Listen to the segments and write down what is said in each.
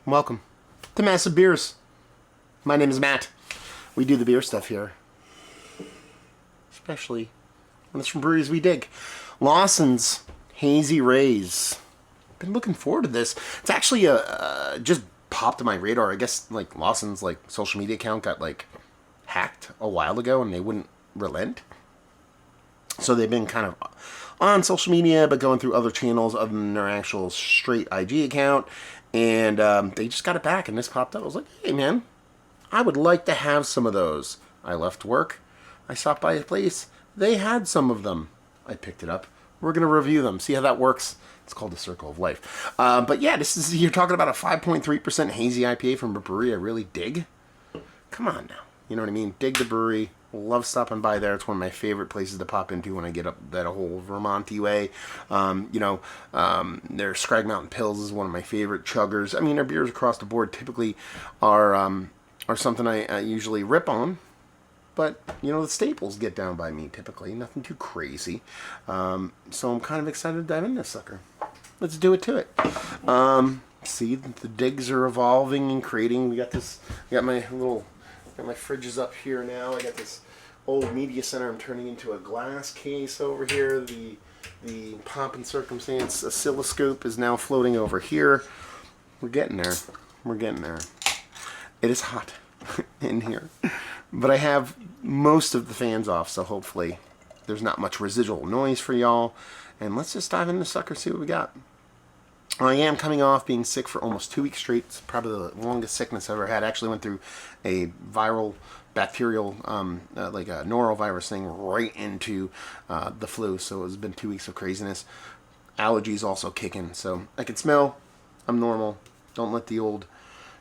Welcome to Massive Beers. My name is Matt. We do the beer stuff here, especially when it's from breweries we dig. Lawson's Hazy Rays. Been looking forward to this. It's actually just popped to my radar. I guess like Lawson's like social media account got like hacked a while ago, and they wouldn't relent. So they've been kind of on social media, but going through other channels other than their actual straight IG account. And they just got it back, and this popped up. I was like, hey, man, I would like to have some of those. I left work. I stopped by a place. They had some of them. I picked it up. We're going to review them, see how that works. It's called the Circle of Life. But yeah, you're talking about a 5.3% hazy IPA from a brewery I really dig. Come on now. You know what I mean? Dig the brewery. Love stopping by there. It's one of my favorite places to pop into when I get up that whole Vermont-y way. Their Scrag Mountain Pils is one of my favorite chuggers. I mean, their beers across the board typically are something I usually rip on. But, the staples get down by me typically. Nothing too crazy. So I'm kind of excited to dive into this sucker. Let's do it to it. See, the digs are evolving and creating. We got my fridges up here now. I got this old media center I'm turning into a glass case over here. The pomp and circumstance oscilloscope is now floating over here. We're getting there. It is hot in here. But I have most of the fans off, so hopefully there's not much residual noise for y'all. And let's just dive into the sucker, see what we got. I am coming off being sick for almost 2 weeks straight. It's probably the longest sickness I've ever had. I actually went through a viral, bacterial, like a norovirus thing right into the flu. So it's been 2 weeks of craziness. Allergies also kicking. So I can smell. I'm normal. Don't let the old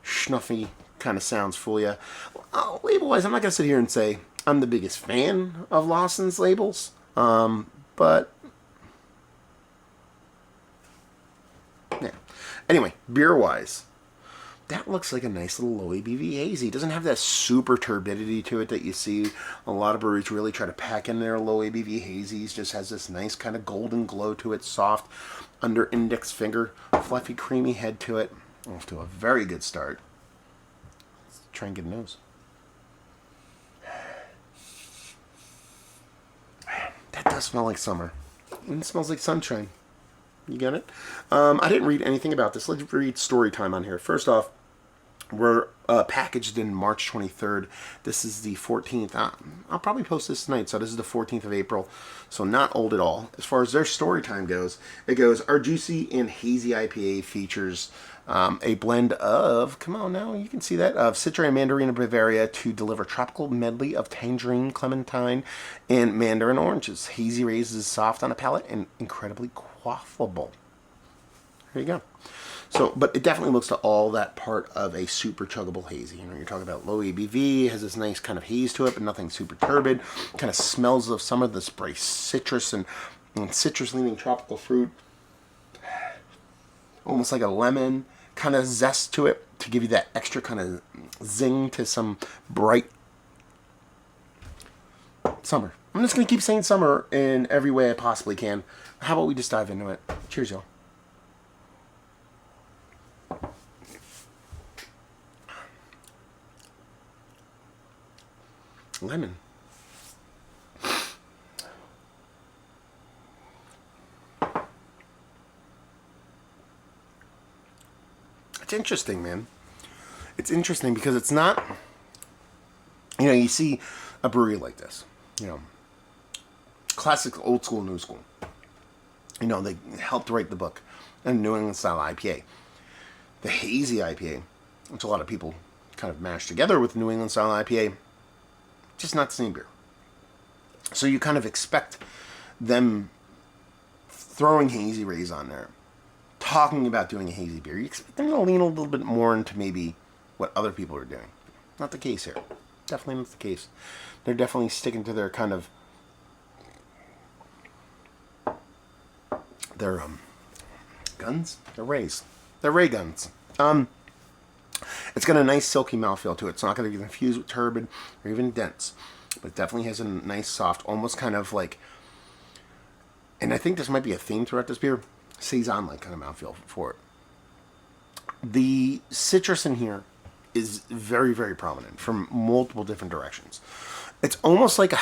snuffy kind of sounds fool you. Label-wise, I'm not going to sit here and say I'm the biggest fan of Lawson's labels. But yeah. Anyway, beer-wise, that looks like a nice little low ABV hazy. It doesn't have that super turbidity to it that you see a lot of breweries really try to pack in their low ABV hazies. Just has this nice kind of golden glow to it, soft under index finger, fluffy, creamy head to it. Off to a very good start. Let's try and get a nose. That does smell like summer. And it smells like sunshine. You get it? I didn't read anything about this. Let's read story time on here. First off, we're packaged in March 23rd. This is the 14th. I'll probably post this tonight, so this is the 14th of April. So not old at all. As far as their story time goes, it goes, our juicy and hazy IPA features a blend of, come on now, you can see that, of Citra and Mandarin of Bavaria to deliver tropical medley of tangerine, clementine, and mandarin oranges. Hazy Rays is soft on the palate and incredibly quaffable. There you go. So, but it definitely looks to all that part of a super chuggable hazy. You're talking about low ABV, has this nice kind of haze to it, but nothing super turbid. Kind of smells of some of the spray citrus and citrus-leaning tropical fruit. Almost like a lemon kind of zest to it to give you that extra kind of zing to some bright summer. I'm just going to keep saying summer in every way I possibly can. How about we just dive into it? Cheers, y'all. Lemon. It's interesting, man. It's interesting because it's not, you see a brewery like this, classic old school, new school. They helped write the book, and New England style IPA. The hazy IPA, which a lot of people kind of mash together with New England style IPA, just not the same beer. So you kind of expect them throwing Hazy Rays on there, talking about doing a hazy beer. You expect them to lean a little bit more into maybe what other people are doing. Not the case here. Definitely not the case. They're definitely sticking to their kind of their guns. They're Rays. They're Ray guns. It's got a nice silky mouthfeel to it. It's not going to be confused with turbid or even dense, but it definitely has a nice soft, almost kind of like, and I think this might be a theme throughout this beer, saison-like kind of mouthfeel for it. The citrus in here is very, very prominent from multiple different directions. It's almost like a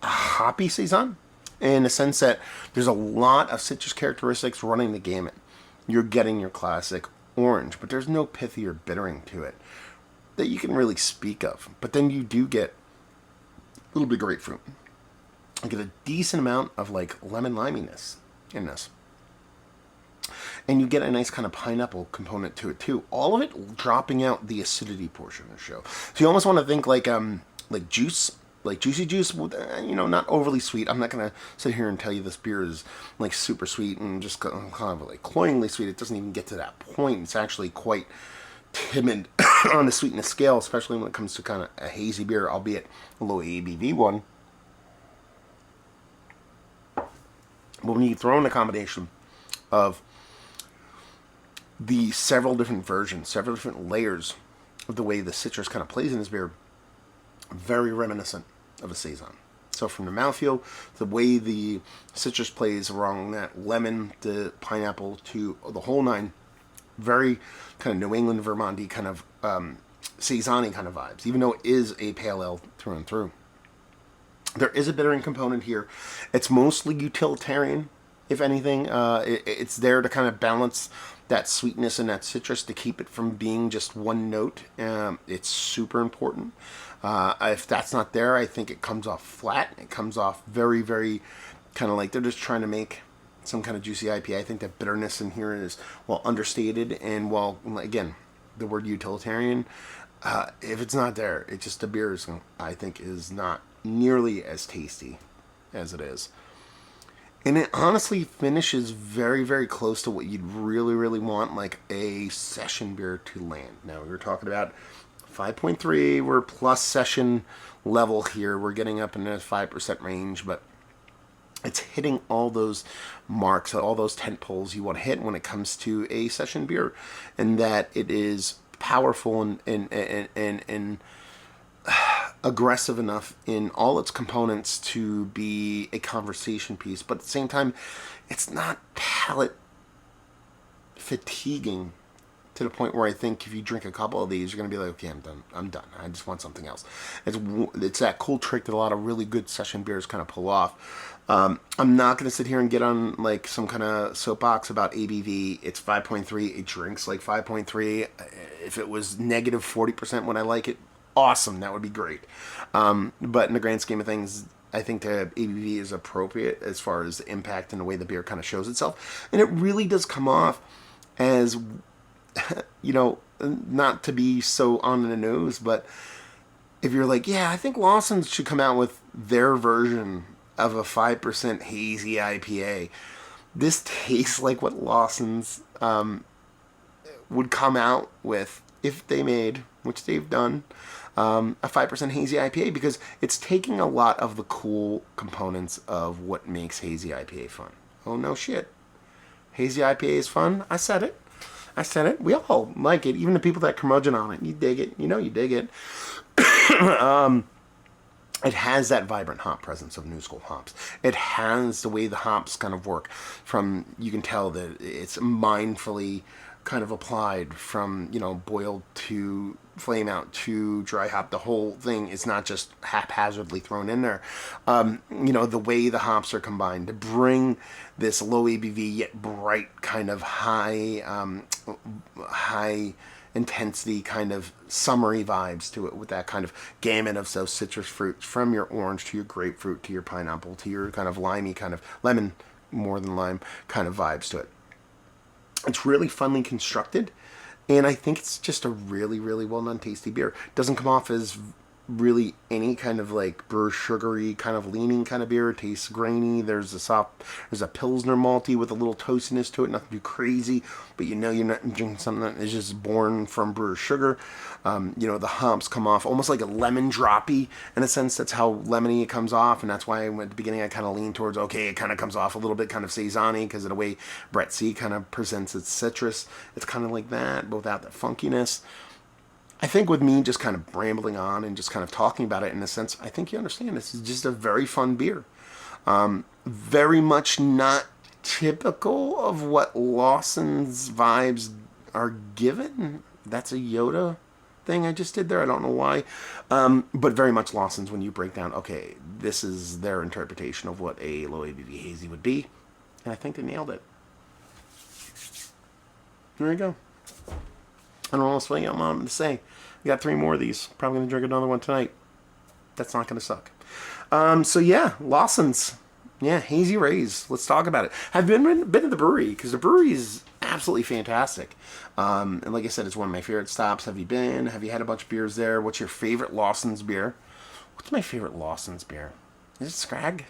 hoppy saison in a sense that there's a lot of citrus characteristics running the gamut. You're getting your classic orange, but there's no pithy or bittering to it that you can really speak of. But then you do get a little bit of grapefruit. You get a decent amount of like lemon liminess in this. And you get a nice kind of pineapple component to it too. All of it dropping out the acidity portion of the show. So you almost want to think like juice, like juicy juice, not overly sweet. I'm not going to sit here and tell you this beer is like super sweet and just kind of like cloyingly sweet. It doesn't even get to that point. It's actually quite timid on the sweetness scale, especially when it comes to kind of a hazy beer, albeit a low ABV one. But when you throw in a combination of the several different versions, several different layers of the way the citrus kind of plays in this beer, very reminiscent of a saison. So from the mouthfeel, the way the citrus plays along that lemon, the pineapple, to the whole nine, very kind of New England, Vermont-y kind of saison-y kind of vibes, even though it is a pale ale through and through. There is a bittering component here. It's mostly utilitarian, if anything. It's there to kind of balance that sweetness and that citrus to keep it from being just one note. It's super important. If that's not there, I think it comes off flat. It comes off very, very kind of like they're just trying to make some kind of juicy IPA. I think that bitterness in here is, well, understated. And while, again, the word utilitarian, if it's not there, it just, the beer is, I think, is not nearly as tasty as it is. And it honestly finishes very, very close to what you'd really, really want, like a session beer to land. Now, we were talking about 5.3. We're plus session level here. We're getting up in the 5% range, but it's hitting all those marks, all those tent poles you want to hit when it comes to a session beer, and that it is powerful and aggressive enough in all its components to be a conversation piece, but at the same time, it's not palate fatiguing to the point where I think if you drink a couple of these, you're going to be like, okay, I'm done. I just want something else. It's that cool trick that a lot of really good session beers kind of pull off. I'm not going to sit here and get on like some kind of soapbox about ABV. It's 5.3. It drinks like 5.3. If it was negative 40% when I like it, awesome. That would be great. But in the grand scheme of things, I think the ABV is appropriate as far as the impact and the way the beer kind of shows itself. And it really does come off as, not to be so on the nose, but if you're like, yeah, I think Lawson should come out with their version of a 5% hazy IPA. This tastes like what Lawson's would come out with if they made, which they've done, a 5% hazy IPA, because it's taking a lot of the cool components of what makes hazy IPA fun. Oh, no shit. Hazy IPA is fun. I said it. We all like it. Even the people that curmudgeon on it. You dig it. You dig it. It has that vibrant hop presence of New School hops. It has the way the hops kind of work. You can tell that it's mindfully kind of applied from, boiled to flame out to dry hop. The whole thing is not just haphazardly thrown in there. The way the hops are combined to bring this low ABV yet bright kind of high intensity kind of summery vibes to it, with that kind of gamut of those citrus fruits, from your orange to your grapefruit to your pineapple to your kind of limey kind of lemon, more than lime kind of vibes to it. It's really funly constructed, and I think it's just a really, really well done tasty beer. It doesn't come off as really any kind of like brewer sugary kind of leaning kind of beer. It tastes grainy. There's a Pilsner malty with a little toastiness to it, nothing too crazy, but you're not drinking something that is just born from brewer sugar. The hops come off almost like a lemon droppy in a sense. That's how lemony it comes off, and that's why at the beginning I kind of lean towards, okay, it kind of comes off a little bit kind of saison-y because of the way Brett C kind of presents its citrus. It's kind of like that, but without the funkiness. I think with me just kind of rambling on and just kind of talking about it in a sense, I think you understand this is just a very fun beer. Very much not typical of what Lawson's vibes are given. That's a Yoda thing I just did there. I don't know why. But very much Lawson's when you break down, okay, this is their interpretation of what a low ABV hazy would be. And I think they nailed it. There you go. I don't know what else I'm on to say. We got 3 more of these. Probably going to drink another one tonight. That's not going to suck. So yeah, Lawson's. Yeah, Hazy Rays. Let's talk about it. I've been to the brewery because the brewery is absolutely fantastic. And like I said, it's one of my favorite stops. Have you been? Have you had a bunch of beers there? What's your favorite Lawson's beer? What's my favorite Lawson's beer? Is it Scrag? It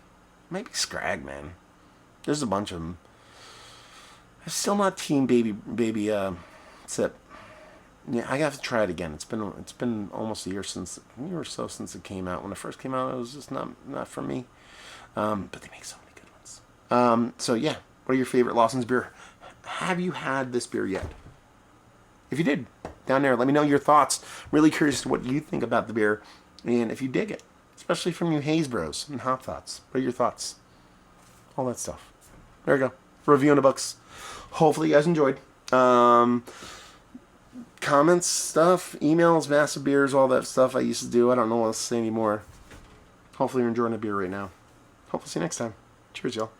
might be Scrag, man. There's a bunch of them. I'm still not team baby sip. Yeah, I have to try it again. It's been almost a year or so since it came out. When it first came out, it was just not for me. But they make so many good ones. So yeah, what are your favorite Lawson's beer? Have you had this beer yet? If you did, down there, let me know your thoughts. Really curious to what you think about the beer, and if you dig it, especially from you Haze Bros and Hop Thoughts. What are your thoughts? All that stuff. There you go. Review in the books. Hopefully you guys enjoyed. Comments, stuff, emails, massive beers, all that stuff I used to do. I don't know what else to say anymore. Hopefully you're enjoying a beer right now. Hopefully see you next time. Cheers, y'all.